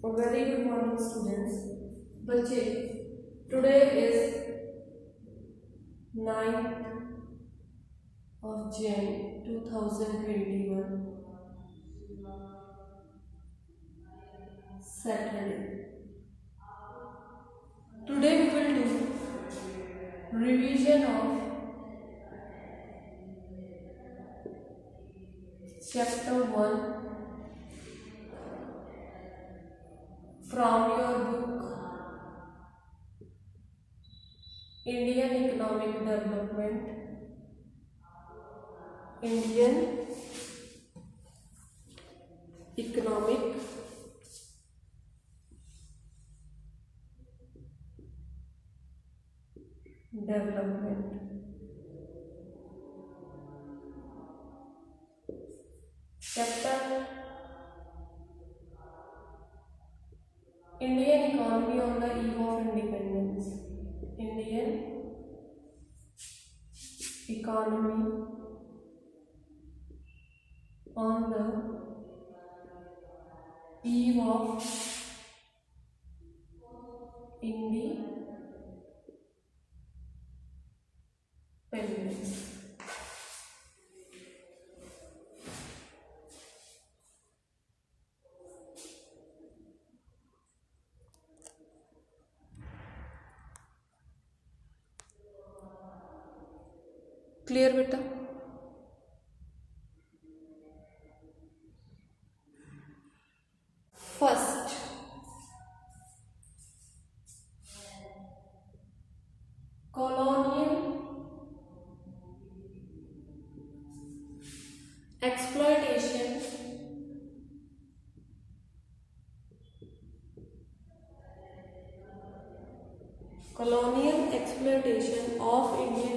Very good morning students. बच्चे, today is 9th of Jan 2021 Saturday. Today we will do revision of chapter 1 from your book Indian Economic Development, Indian Economic Development. Chapter Indian Economy on the Eve of Independence. Indian Economy on the eve of independence. Clear बेटा? First, colonial exploitation of Indian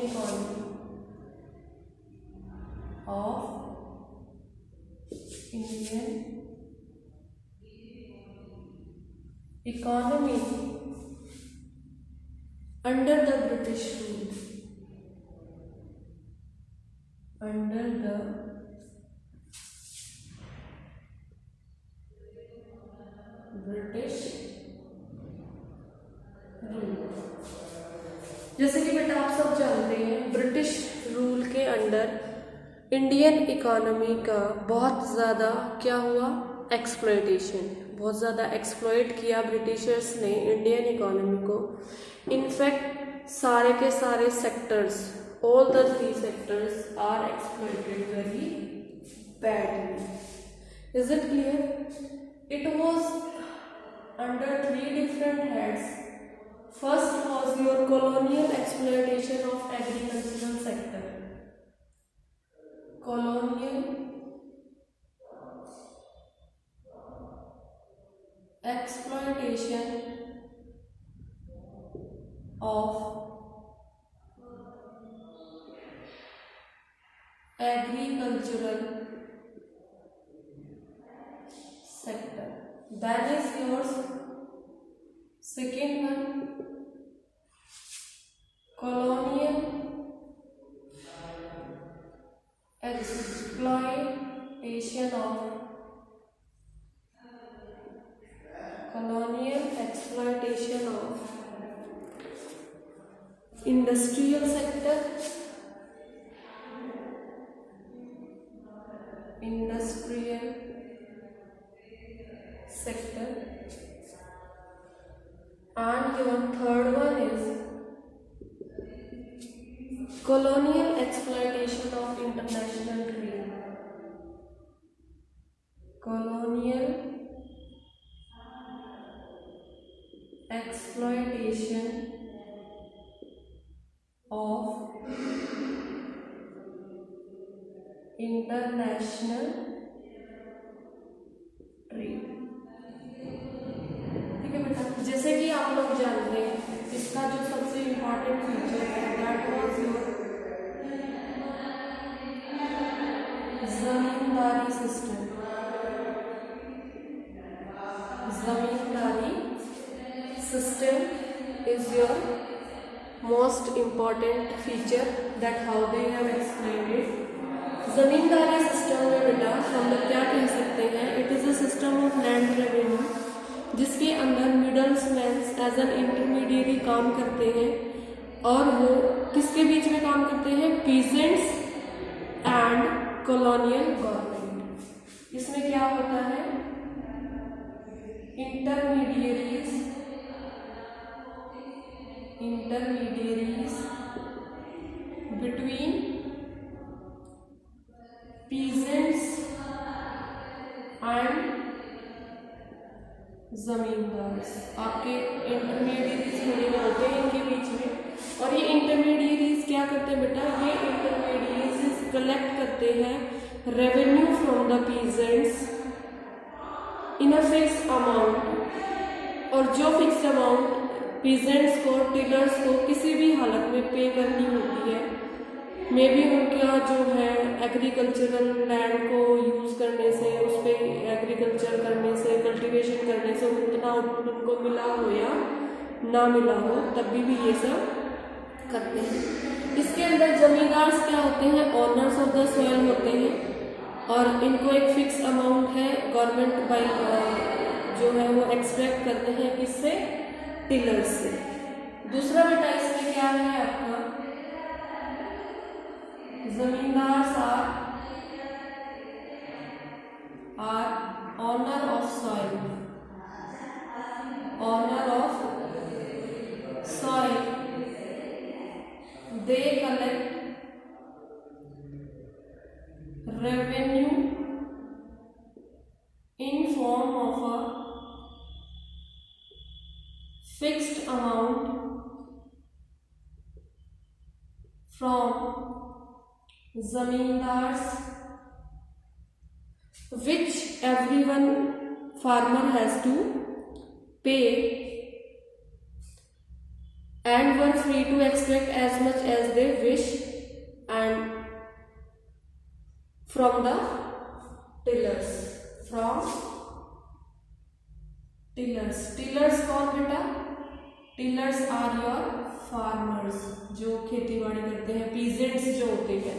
economy under the British rule. जैसे कि बेटा आप सब जानते हैं, British rule के under Indian economy का बहुत ज़्यादा क्या हुआ, एक्सप्लॉयटेशन, बहुत ज़्यादा एक्सप्लॉयट किया ब्रिटिशर्स ने इंडियन इकोनॉमी को. इनफैक्ट सारे के सारे sectors, all the 3 sectors are exploited very badly. Is it clear? It was under 3 different heads. First was your colonial exploitation of agricultural sector. Colonial exploitation of agricultural sector. That is yours. Second one, colonial exploitation of industrial sector. And your third one is colonial exploitation of international trade. Colonial exploitation of international trade. ठीक है बेटा, जैसे कि आप लोग जानते हैं, इसका जो सबसे इम्पोर्टेंट फीचर है that was your zamindari system. Zamindari system is your most important feature, that how they have explained it. Zamindari system में बेटा हम लोग क्या कह सकते हैं, it is a system of land revenue जिसके अंदर मिडल्समैन एज एन इंटरमीडिएरी काम करते हैं, और वो किसके बीच में काम करते हैं? Peasants and colonial government. इसमें क्या होता है? इंटरमीडिएरीज बिटवीन पीजेंट्स एंड जमींदार्स। आपके इंटरमीडिएरीज खड़े होते हैं इनके बीच में, और ये इंटरमीडिएरीज क्या करते हैं बेटा? ये इंटरमीडिएरीज कलेक्ट करते हैं revenue from the peasants in a fix amount, और जो फिक्स अमाउंट पीजेंट्स को, टिलर्स को किसी भी हालत में पे करनी होती है, मे बी उनका जो है एग्रीकल्चरल लैंड को यूज़ करने से, उस पर एग्रीकल्चर करने से, कल्टीवेशन करने से उतना आउटपुट उनको मिला हो या ना मिला हो, तब भी ये सब करते हैं। इसके अंदर जमींदार क्या होते हैं? ऑनर्स ऑफ द सॉइल होते हैं, और इनको एक फिक्स अमाउंट है गवर्नमेंट बाय जो है वो एक्सपेक्ट करते हैं इससे, टिलर्स से। दूसरा बेटा इसमें क्या है आपका? Zamindar are owner of soil, they collect revenue in form of a fixed amount from zamindars, which everyone farmer has to pay, and were free to extract as much as they wish and from the tillers. Tillers कौन बेटा? Tillers are your farmers, जो खेती बाड़ी करते हैं। Peasants जो होते हैं,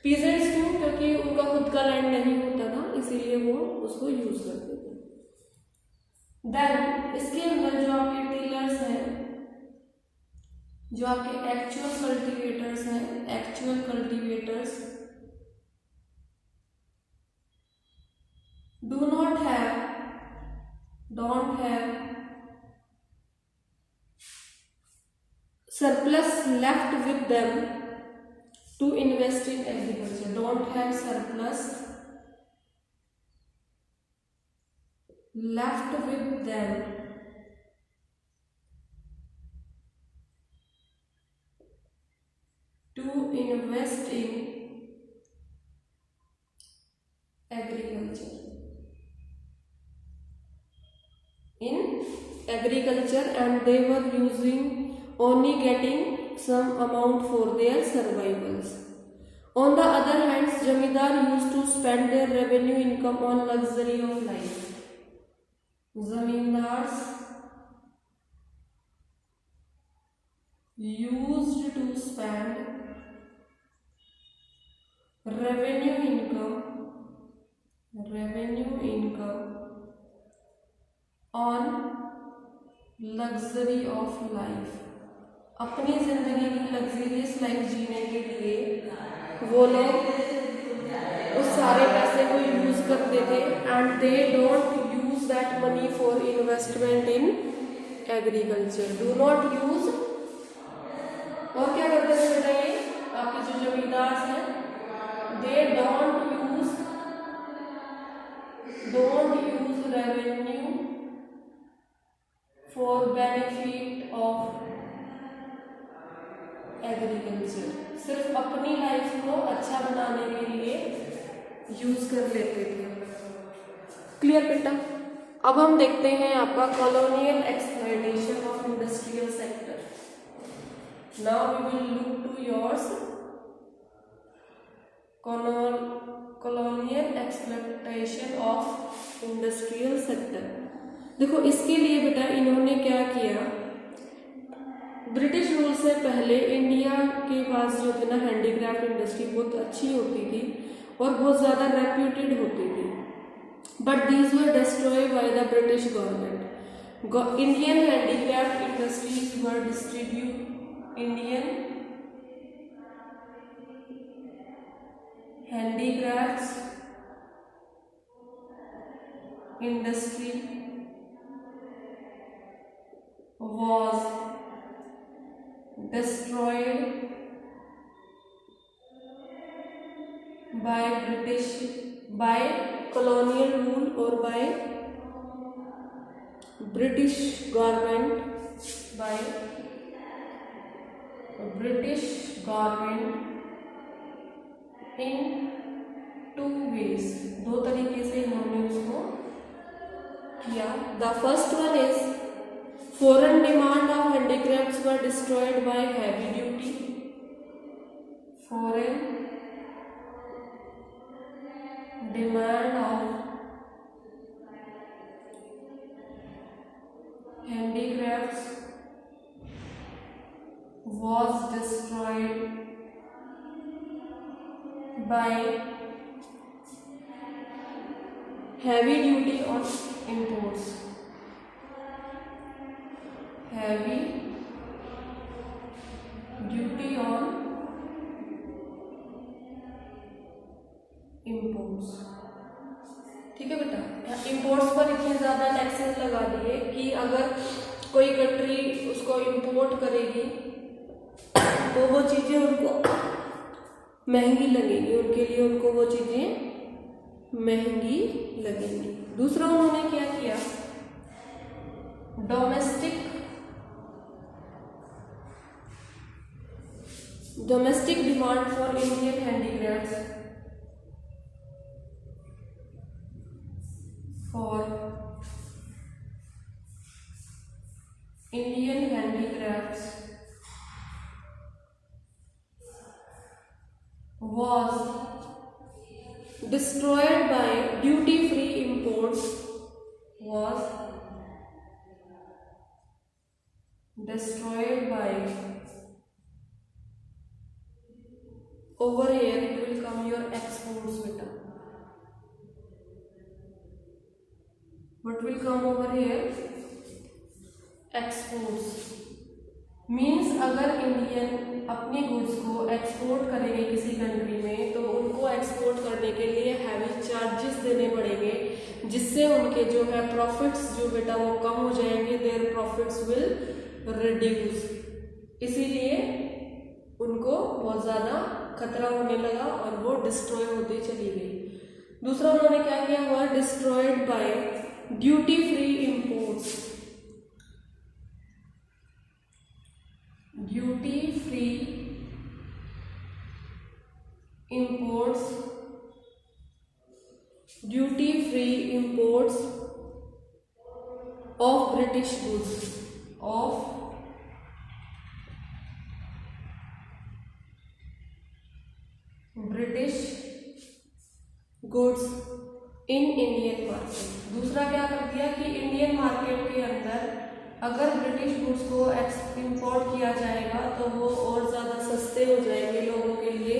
पीजेंट्स क्यों? क्योंकि उनका खुद का लैंड नहीं होता था, इसीलिए वो उसको यूज करते थे। देन इसके अंदर जो आपके टिलर्स हैं, जो आपके एक्चुअल कल्टीवेटर्स हैं, actual cultivators don't have surplus left with them to invest in agriculture, don't have surplus left with them to invest in agriculture, and they were only getting some amount for their survivals. On the other hand, zamindar used to spend their revenue income on luxury of life. Zamindars used to spend revenue income on luxury of life. अपनी जिंदगी की luxurious life जीने के लिए वो लोग उस सारे पैसे को यूज करते थे, and they don't use that money for investment in agriculture, do not use. और क्या करते थे बेटा? ये आपके जो जमींदार हैं, they don't use revenue for benefit of agriculture, सिर्फ अपनी लाइफ को अच्छा बनाने के लिए यूज कर लेते थे। क्लियर बेटा? अब हम देखते हैं आपका colonial exploitation of industrial sector. Now we will look to yours colonial exploitation of industrial sector. देखो, इसके लिए बेटा इन्होंने क्या किया, ब्रिटिश रूल से पहले इंडिया के पास जो थी ना हैंडीक्राफ्ट इंडस्ट्री बहुत अच्छी होती थी और बहुत ज़्यादा रेप्यूटेड होती थी, but these were destroy by the British government. Indian handicraft industries were Indian handicrafts industry was destroyed by colonial rule or by British government in two ways. दो तरीके से इन्होंने उसको किया. The first one is foreign demand of handicrafts were destroyed by heavy duty. Foreign demand of handicrafts was destroyed by heavy duty on imports. Heavy duty on imports. ठीक है बेटा, imports पर इतने ज़्यादा टैक्सेस लगा दिए कि अगर कोई कंट्री उसको इंपोर्ट करेगी तो वो चीज़ें उनको महंगी लगेंगी, उनके लिए उनको वो चीज़ें महंगी लगेंगी. दूसरा उन्होंने क्या किया, domestic demand for Indian handicrafts was destroyed by duty-free imports. Over here it will come your exports beta. What will come over here? Exports. Means अगर इंडियन अपनी गुड्स को एक्सपोर्ट करेंगे किसी कंट्री में तो उनको एक्सपोर्ट करने के लिए हैवी चार्जेस देने पड़ेंगे, जिससे उनके जो है प्रॉफिट्स जो बेटा वो कम हो जाएंगे. Their profits will reduce. इसीलिए उनको बहुत ज़्यादा खतरा होने लगा और वो डिस्ट्रॉय होती चली गई. दूसरा उन्होंने क्या किया हुआ, destroyed by duty free imports. Duty-free imports of British goods in Indian market. दूसरा क्या कर दिया कि इंडियन मार्केट के अंदर अगर ब्रिटिश गुड्स को इंपोर्ट किया जाएगा तो वो और ज़्यादा सस्ते हो जाएंगे लोगों के लिए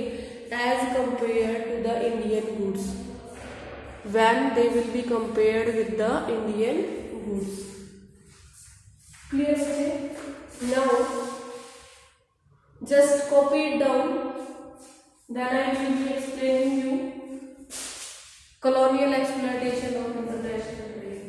as compare to the Indian goods, when they will be compared with the Indian goods. Clear है? Now just copy it down, then I will be explaining you colonial exploitation of international trade.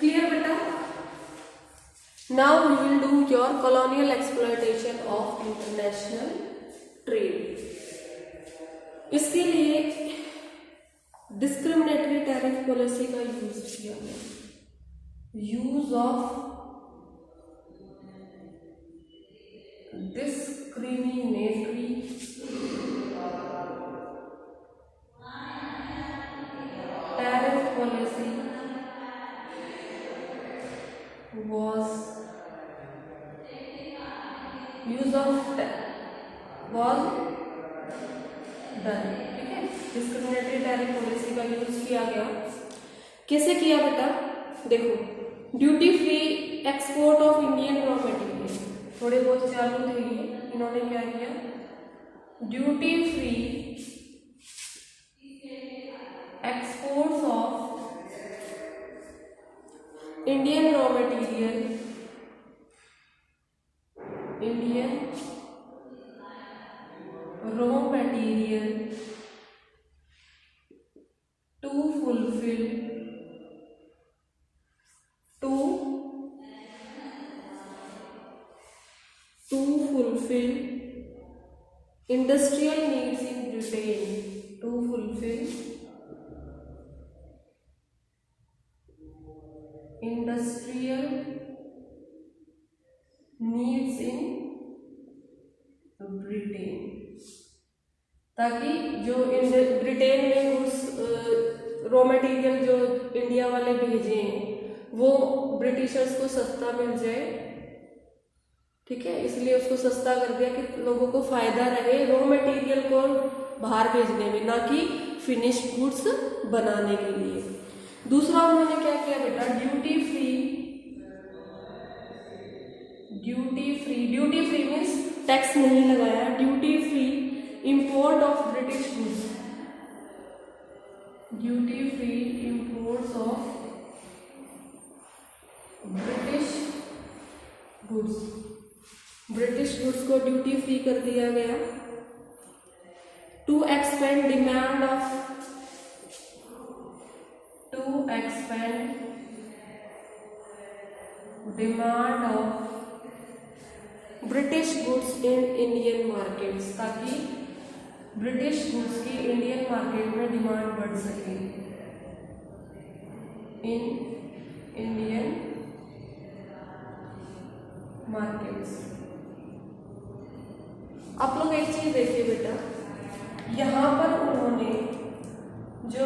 Clear beta? Now we will do your colonial exploitation of international trade. इसके लिए discriminatory tariff policy का use किया गया. Use of discriminatory tariff policy was done. ठीक है, discriminatory tariff policy का use किया गया। कैसे किया बेटा, देखो, duty free export of Indian raw material, थोड़े बहुत चालू थे ये, इन्होंने क्या किया, duty free exports of Indian raw material, Indian raw material to fulfill industrial needs in Britain, to fulfill industrial needs in Britain, ताकि जो ब्रिटेन में उस रॉ मटेरियल जो इंडिया वाले भेजे हैं वो ब्रिटिशर्स को सस्ता मिल जाए। ठीक है, इसलिए उसको सस्ता कर दिया कि लोगों को फायदा रहे रॉ मटेरियल को बाहर भेजने में, ना कि फिनिश्ड गुड्स बनाने के लिए। दूसरा उन्होंने क्या किया बेटा, ड्यूटी फ्री मीन्स टैक्स नहीं लगाया, duty free import of British goods, duty free imports of British goods को ड्यूटी फ्री कर दिया गया। To expand demand of British goods in Indian markets, ताकि ब्रिटिश गुड्स की इंडियन मार्केट में demand बढ़ सके, इन इंडियन मार्केट्स। आप लोग एक चीज देखिए बेटा, यहाँ पर उन्होंने जो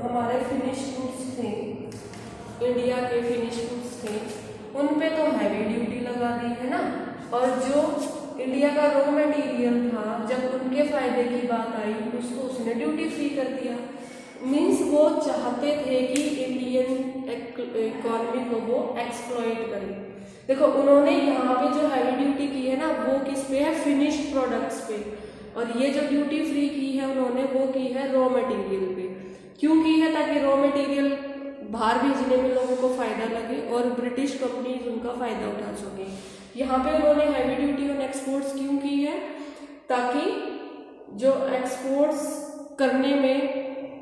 हमारे फिनिश गुड्स थे, इंडिया के फिनिश गुड्स थे, उन पे तो हैवी ड्यूटी लगा दी है ना, और जो इंडिया का रॉ मटेरियल था जब उनके फायदे की बात आई उसको उसने ड्यूटी फ्री कर दिया। मीन्स वो चाहते थे कि इंडियन इकोनॉमी को वो एक्सप्लॉइट करे। देखो, उन्होंने यहाँ पे जो हैवी ड्यूटी की है ना वो किस पे है, फिनिश्ड प्रोडक्ट्स पे, और ये जो ड्यूटी फ्री की है उन्होंने वो की है रॉ मटेरियल पे। क्यों की है, ताकि रॉ मटेरियल बाहर भेजने में लोगों को फायदा लगे और ब्रिटिश कंपनीज उनका फायदा उठा सके। यहाँ पे उन्होंने हैवी ड्यूटी ऑन एक्सपोर्ट्स क्यों की है, ताकि जो एक्सपोर्ट्स करने में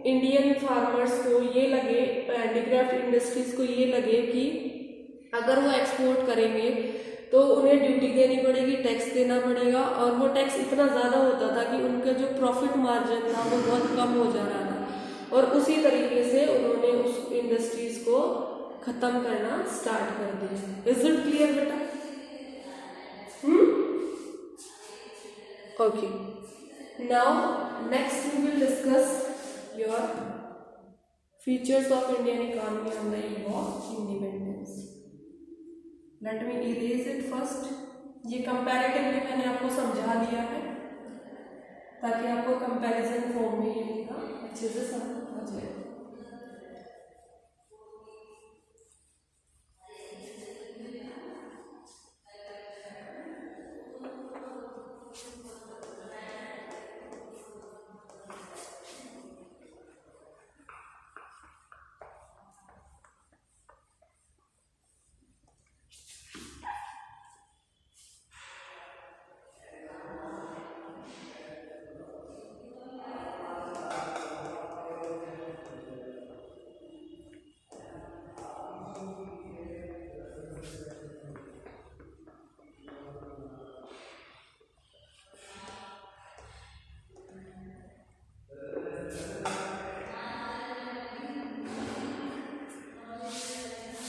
इंडियन फार्मर्स को ये लगे, हैंडीक्राफ्ट इंडस्ट्रीज को ये लगे कि अगर वो एक्सपोर्ट करेंगे तो उन्हें ड्यूटी देनी पड़ेगी, टैक्स देना पड़ेगा, और वो टैक्स इतना ज़्यादा होता था कि उनका जो प्रॉफिट मार्जिन था वो बहुत कम हो जा रहा था, और उसी तरीके से उन्होंने उस इंडस्ट्रीज को खत्म करना स्टार्ट कर दिया। इज इट क्लियर बेटा? Okay. Now next we will discuss your features of Indian economy on the eve of independence. Let me erase it first. ये comparatively मैंने आपको समझा दिया है ताकि आपको comparison form में ये अच्छे से समझ आ जाए।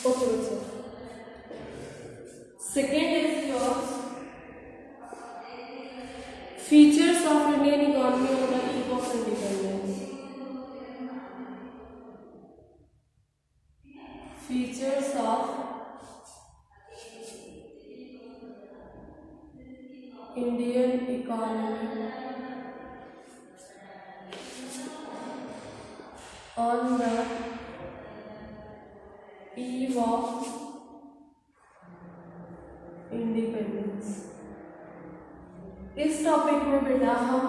Okay, second is yours features of Indian economy on the eve of independence. Features of Indian economy on the eve of independence. इस टॉपिक में बेटा हम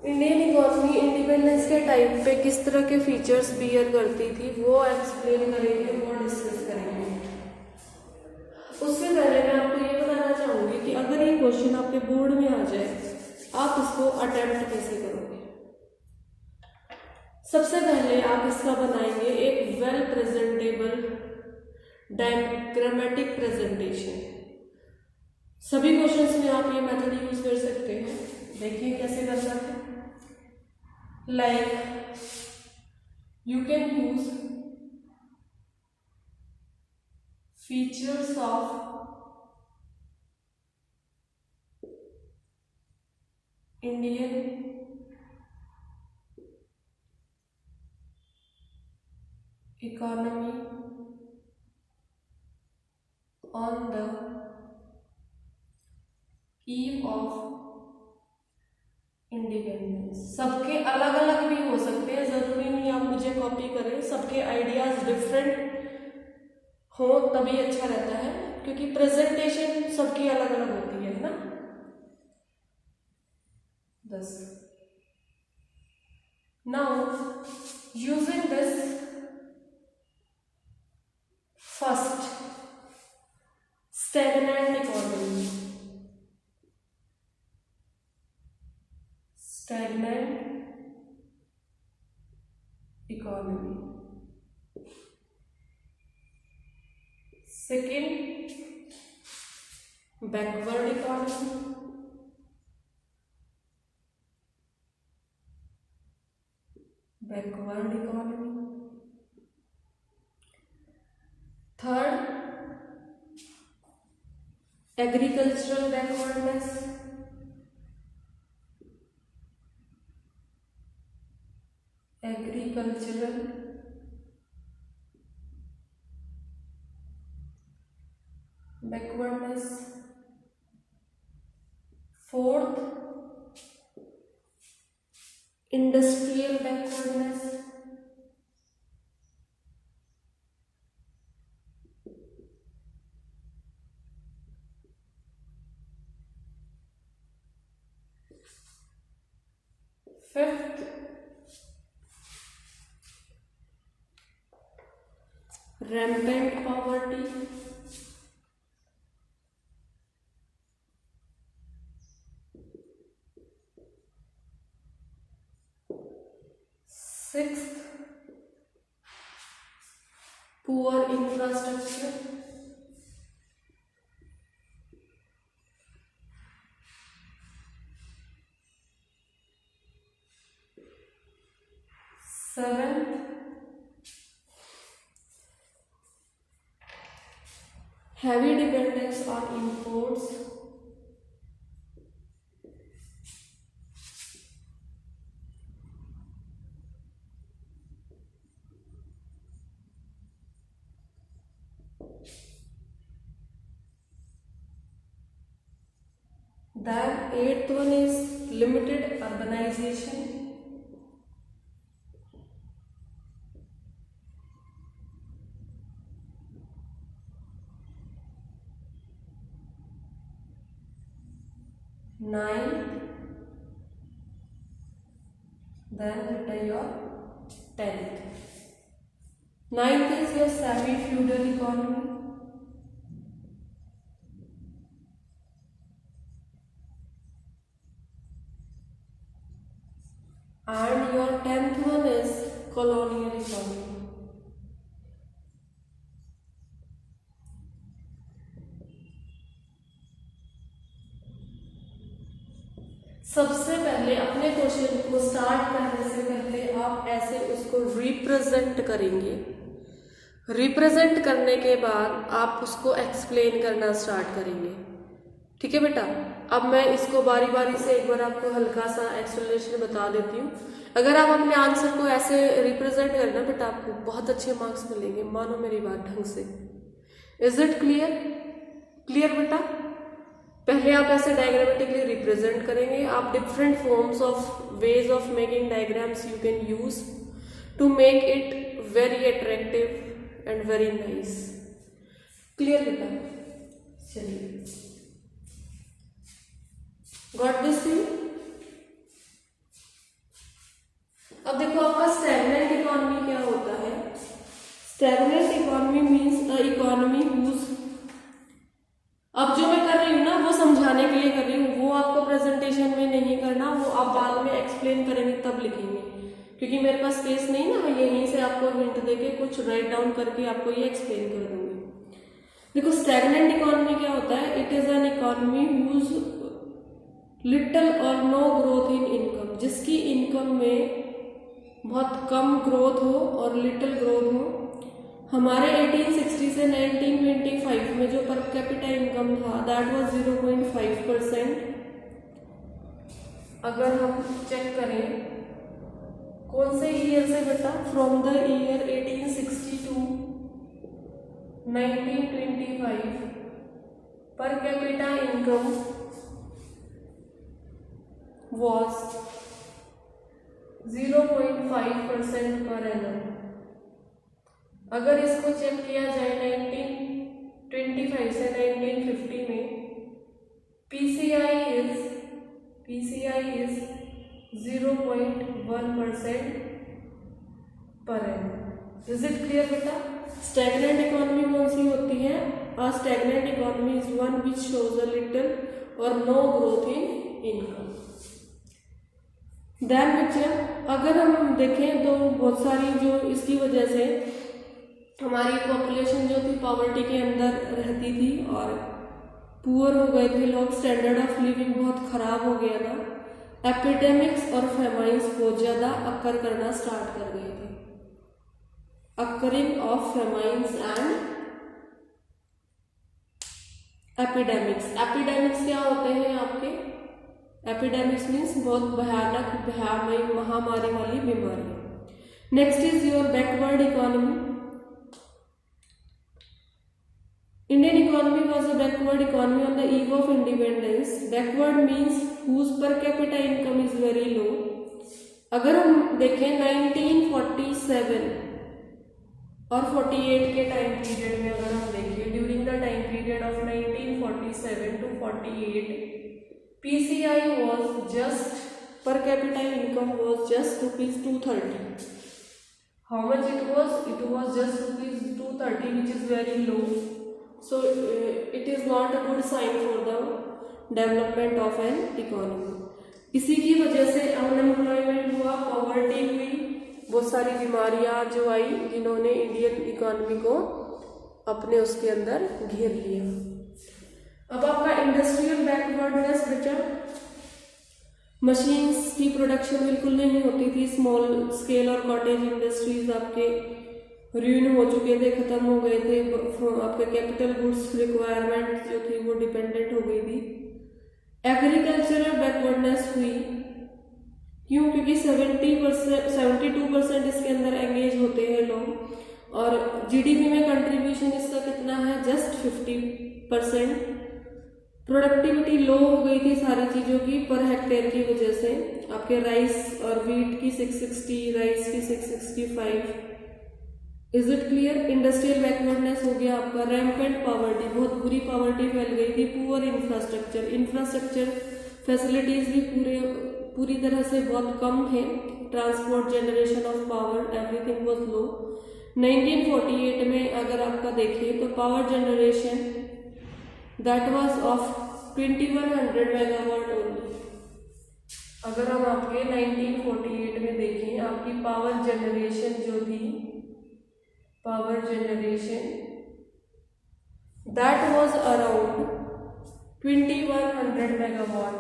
इंडियन इकोनॉमी इंडिपेंडेंस के टाइम पे किस तरह के फीचर्स बियर करती थी वो एक्सप्लेन करेंगे, वो डिस्कस करेंगे। उससे पहले मैं आपको ये बताना चाहूंगी कि अगर ये क्वेश्चन आपके बोर्ड में आ जाए आप इसको अटेम्प्ट कैसे करोगे। सबसे पहले आप इसका बनाएंगे एक वेल प्रेजेंटेबल डायग्रामेटिक प्रेजेंटेशन। सभी क्वेश्चंस में आप ये मेथड यूज कर सकते हैं। देखिए कैसे करना है। Like you can use features of Indian economy on the eve of independence. सबके अलग अलग भी हो सकते हैं, जरूरी नहीं आप मुझे कॉपी करें। सबके आइडियाज डिफरेंट हो तभी अच्छा रहता है, क्योंकि प्रेजेंटेशन सबकी अलग अलग होती है ना। 10 now using this first stagnant economy, stagnant economy. Second backward economy, backward economy. Third agricultural backwardness, agricultural backwardness. Fourth industrial backwardness. Fifth rampant poverty। Sixth poor infrastructure। Seventh heavy dependence on imports। Then eighth one is limited urbanization। Ninth, then written your 10th. Ninth is your semi-feudal economy। And your 10th one is colonial economy। सबसे पहले अपने question को start करने से पहले आप ऐसे उसको रिप्रेजेंट करेंगे। रिप्रेजेंट करने के बाद आप उसको एक्सप्लेन करना स्टार्ट करेंगे। ठीक है बेटा। अब मैं इसको बारी बारी से एक बार आपको हल्का सा एक्सप्लेनेशन बता देती हूँ। अगर आप अपने आंसर को ऐसे रिप्रेजेंट करना बेटा, आपको बहुत अच्छे मार्क्स मिलेंगे, मानो मेरी बात ढंग से। Is it clear? क्लियर बेटा? पहले आप ऐसे डायग्रामेटिकली रिप्रेजेंट करेंगे। आप different forms of ways of making diagrams you can use to make it very attractive and very nice. Clear बेटा? चलिए, गॉट दिस थिंग? अब देखो आपका स्टैग्नेंट इकोनॉमी क्या होता है। Stagnant economy means a economy whose, अब जो मैं कर रही हूँ ना वो समझाने के लिए कर रही हूँ, वो आपको प्रेजेंटेशन में नहीं करना, वो आप बाद में एक्सप्लेन करेंगे तब लिखेंगे, क्योंकि मेरे पास स्पेस नहीं ना, मैं यहीं से आपको हिंट देके कुछ राइट डाउन करके आपको ये एक्सप्लेन कर दूंगी। देखो स्टैग्नेंट इकोनॉमी क्या होता है। It is an economy whose little और नो ग्रोथ इन इनकम, जिसकी इनकम में बहुत कम ग्रोथ हो और लिटिल ग्रोथ हो। हमारे 1860 से 1925 में जो पर कैपिटा इनकम था दैट वाज 0.5%। अगर हम चेक करें कौन से ईयर से बेटा, फ्रॉम द ईयर 1860 टू 1925 पर capita income was 0.5% per annum. अगर इसको चेक किया जाए 1925 से 1950 में PCI is 0.1% per annum. Is it clear बेटा? स्टैग्नेंट इकोनॉमी कौन सी होती है? A stagnant economy is one which shows a little और no growth in income. Then बच्चे अगर हम देखें तो बहुत सारी जो इसकी वजह से हमारी पॉपुलेशन जो थी पॉवर्टी के अंदर रहती थी और पुअर हो गए थे लोग, स्टैंडर्ड ऑफ लिविंग बहुत खराब हो गया था। एपिडेमिक्स और फेमाइन्स बहुत ज़्यादा अक्कर करना स्टार्ट कर गए थे। अक्करिंग ऑफ फेमाइन्स एंड एपिडेमिक्स। एपिडेमिक्स क्या होते हैं आपके? एपिडेमिक्स मीन्स बहुत भयानक महामारी वाली बीमारी। Next is your backward economy. Indian economy was a backward economy on the eve of independence. Backward means whose per capita income is very low. अगर हम देखें 1947 और 48 के टाइम पीरियड में, अगर हम देखें during the time period of 1947 to 48 PCI was just per capita income was just ₹230. How much it was? It was just ₹230, which is very low. So it is not a good sign for the development of an economy. इसी की वजह से unemployment हुआ, poverty हुई, बहुत सारी बीमारियां जो आई जिन्होंने इंडियन इकोनॉमी को अपने उसके अंदर घेर लिया। अब आपका इंडस्ट्रियल बैकवर्डनेस बचा। मशीन्स की प्रोडक्शन बिल्कुल नहीं होती थी। स्मॉल स्केल और कॉटेज इंडस्ट्रीज आपके र्यून हो चुके थे, खत्म हो गए थे। आपके कैपिटल गुड्स रिक्वायरमेंट जो थी वो डिपेंडेंट हो गई थी। एग्रीकल्चरल बैकवर्डनेस हुई। क्यों? क्योंकि 72% इसके अंदर एंगेज होते हैं लोग और जीडीपी में कंट्रीब्यूशन इसका कितना है? जस्ट 50%। प्रोडक्टिविटी लो हो गई थी सारी चीज़ों की पर हेक्टेयर की वजह से। आपके राइस और वीट की 660, राइस की 665। Is it clear? Industrial backwardness हो गया आपका। रैम्पेंट पॉवर्टी, बहुत बुरी पॉवर्टी फैल गई थी। पुअर इंफ्रास्ट्रक्चर फैसिलिटीज भी पूरी तरह से बहुत कम थे। Transport, generation of power, everything was low. 1948 में अगर आपका देखिए तो power generation that was of 2100 megawatt only. अगर हम आपके 1948 में देखें आपकी पावर जनरेशन जो थी, power generation that was around 2100 megawatt.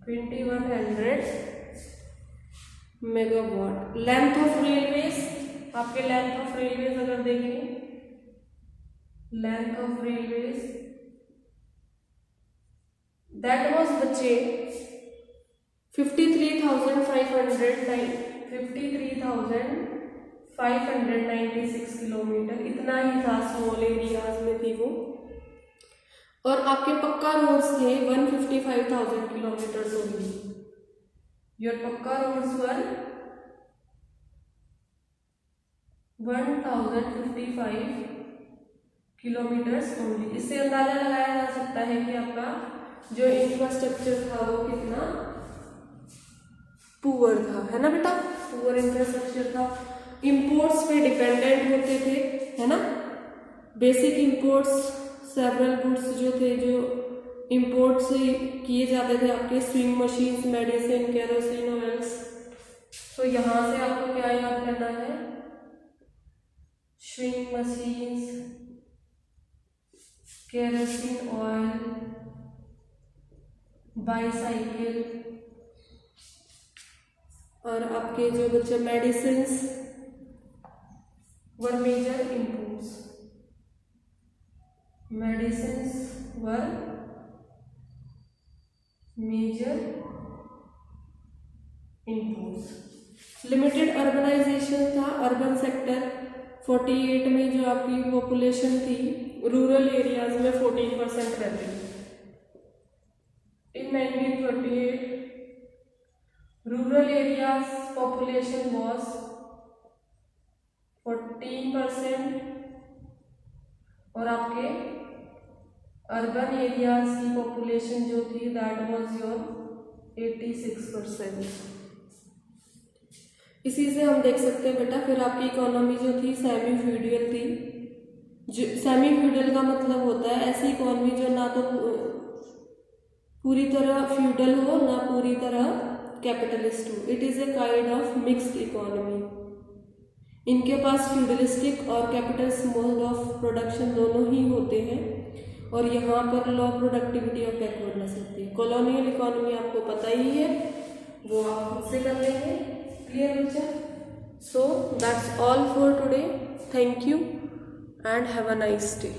2100 megawatt. Length of railways, आपके लेंथ ऑफ रेलवेज अगर देखें, length of railways that was बचे 53,596 किलोमीटर, इतना ही था, स्मॉल एरियाज में थी वो। और आपके पक्का रोड्स थे 155,000 किलोमीटर ओनली। योर पक्का रोड्स वर 1055 किलोमीटर्स ओनली। इससे अंदाजा लगाया जा सकता है कि आपका जो इंफ्रास्ट्रक्चर था वो कितना पुअर था, है ना बेटा, पुअर इंफ्रास्ट्रक्चर था। इंपोर्ट्स पे डिपेंडेंट होते थे, है ना, बेसिक इंपोर्ट्स, सेवरल गुड्स जो थे जो इंपोर्ट से किए जाते थे, आपके sewing machines, medicine, kerosene oils. तो यहाँ से आपको क्या याद करना है, sewing machines, kerosene oil, bicycle, और आपके जो बच्चे medicines were major imports, medicines were major imports. Limited urbanization था, अर्बन सेक्टर 48 में जो आपकी पॉपुलेशन थी, रूरल एरियाज में 14% रहती थी। इन 1938 रूरल एरियाज पॉपुलेशन वॉज 14% और आपके अर्बन एरियाज की पॉपुलेशन जो थी दैट वाज योर 86%। इसी से हम देख सकते हैं बेटा, फिर आपकी इकोनॉमी जो थी सेमी फ्यूडल थी। सेमी फ्यूडल का मतलब होता है ऐसी इकोनॉमी जो ना तो पूरी तरह फ्यूडल हो ना पूरी तरह कैपिटलिस्ट हो। It is a kind of mixed economy. इनके पास फ्यूडलिस्टिक और कैपिटलिस्ट मोड ऑफ प्रोडक्शन दोनों ही होते हैं, और यहाँ पर लो प्रोडक्टिविटी और बैकवर्डनेस होती है। कॉलोनियल इकोनॉमी आपको पता ही है, वो आप खुद से कर लेंगे। क्लियर बच्चा? So that's all for today. Thank you and have a nice day.